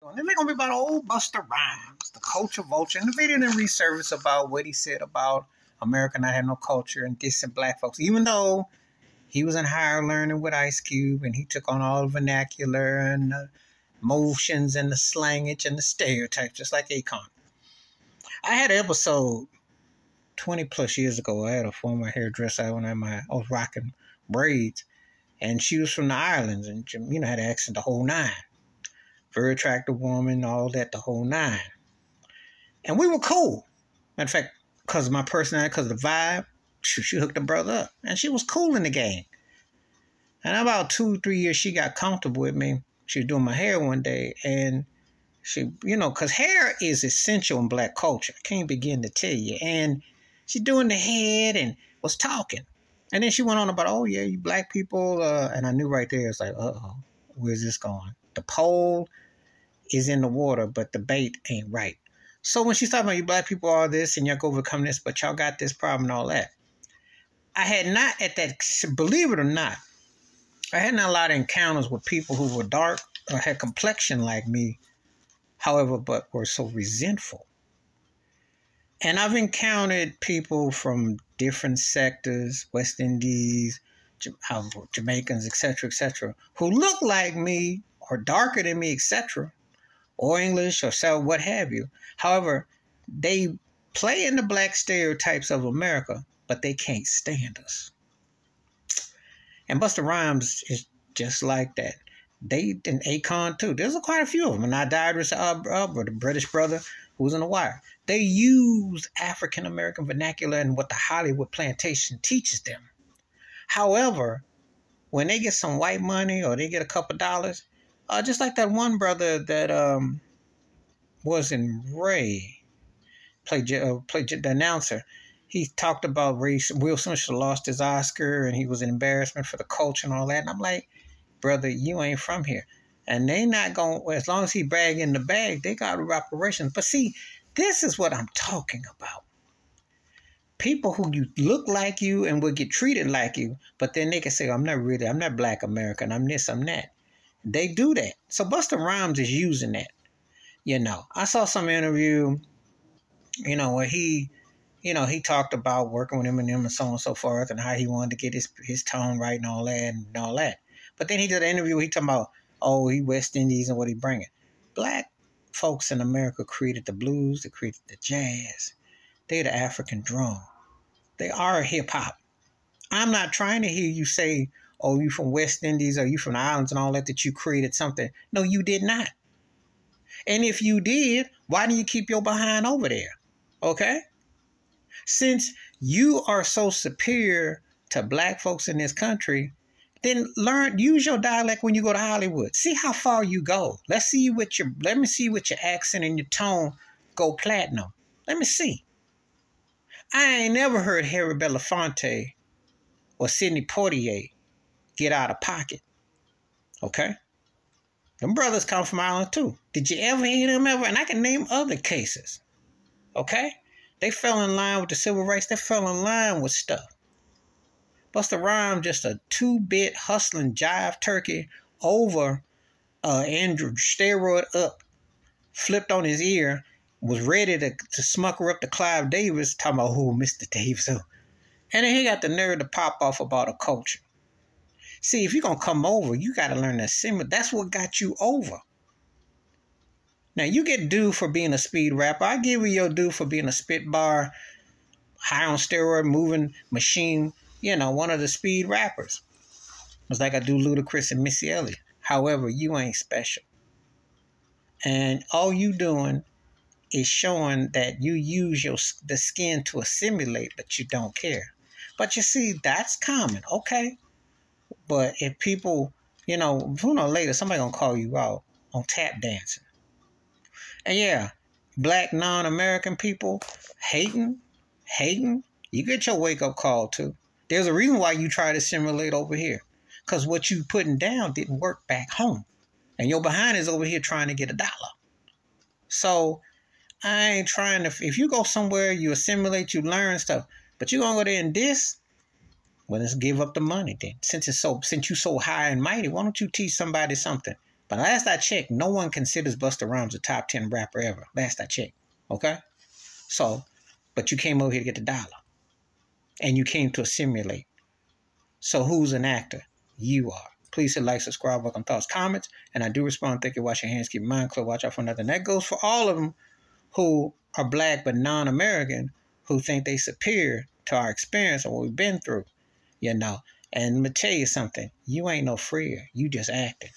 And they're going to be about old Busta RHYMES, the culture vulture. And the video didn't resurface about what he said about America not having no culture and dissing black folks, even though he was in higher learning with Ice Cube and he took on all the vernacular and the motions and the slangage and the stereotypes, just like Akon. I had an episode 20 plus years ago. I had a former hairdresser when I was rocking braids, and she was from the islands and, had an accent the whole nine. Very attractive woman, all that, the whole nine. And we were cool. Matter of fact, because of my personality, because of the vibe, she hooked the brother up. And she was cool in the game. And about 2-3 years, she got comfortable with me. She was doing my hair one day. And she, because hair is essential in black culture. I can't begin to tell you. And she's doing the head and was talking. And then she went on about, oh, yeah, you black people. And I knew right there, it's like, uh-oh, where's this going? The pole is in the water, but the bait ain't right. So when she's talking about you black people all this and y'all go overcome this, but y'all got this problem and all that. I had not believe it or not, I had not a lot of encounters with people who were dark or had complexion like me, however, but were so resentful. And I've encountered people from different sectors, West Indies, Jamaicans, etc., who look like me or darker than me, etc., or English or so, what have you. However, they play in the black stereotypes of America, but they can't stand us. And Busta RHYMES is just like that. They and Akon too. There's quite a few of them. And I died with the British brother who was in the wire. They use African American vernacular and what the Hollywood plantation teaches them. However, when they get some white money or they get a couple dollars, just like that one brother that was in Ray, played the announcer. He talked about race. Will Smith should have lost his Oscar, and he was an embarrassment for the culture and all that. And I'm like, brother, you ain't from here. And they not going, as long as he brag in the bag, they got reparations. But see, this is what I'm talking about. People who you look like you and will get treated like you, but then they can say, I'm not black American, I'm this, I'm that. They do that. So Busta RHYMES is using that. I saw some interview, where he talked about working with Eminem and so on and so forth and how he wanted to get his tone right and all that. But then he did an interview where he talking about, oh, he West Indies and what he bringing. Black folks in America created the blues, they created the jazz. They're the African drum. They are hip-hop. I'm not trying to hear you say, oh, you from West Indies or you from the islands and all that you created something. No, you did not. And if you did, why do you keep your behind over there? Okay? Since you are so superior to black folks in this country, then use your dialect when you go to Hollywood. See how far you go. Let me see with your accent and your tone go platinum. Let me see. I ain't never heard Harry Belafonte or Sidney Poitier get out of pocket. Okay? Them brothers come from Ireland too. Did you ever hear them ever? And I can name other cases. Okay? They fell in line with the civil rights. They fell in line with stuff. Busta RHYMES just a 2-bit hustling jive turkey over Andrew, steroid up, flipped on his ear, was ready to smucker up to Clive Davis, talking about who Mr. Davis. And then he got the nerve to pop off about a culture. See, if you're going to come over, you got to learn to assimilate. That's what got you over. Now, you get due for being a speed rapper. I give you your due for being a spit bar, high on steroid, moving machine, one of the speed rappers. It's like I do Ludacris and Missy Elliott. However, you ain't special. And all you doing is showing that you use the skin to assimilate, but you don't care. But you see, that's common. Okay. But if people, who knows later, somebody going to call you out on tap dancing. And yeah, black non-American people hating, you get your wake-up call too. There's a reason why you try to assimilate over here. Because what you putting down didn't work back home. And your behind is over here trying to get $1. So I ain't trying to, if you go somewhere, you assimilate, you learn stuff. But you going to go there and diss? Well, let's give up the money then. Since you're so high and mighty, why don't you teach somebody something? But last I checked, no one considers Busta Rhymes a top 10 rapper ever. Last I checked. Okay? So, but you came over here to get the dollar. And you came to assimilate. So who's an actor? You are. Please hit like, subscribe, welcome thoughts, comments. And I do respond. Thank you. Wash your hands. Keep your mind clear. Watch out for nothing. That goes for all of them who are black but non-American, who think they superior to our experience and what we've been through. You know. And let me tell you something. You ain't no freer. You just acting.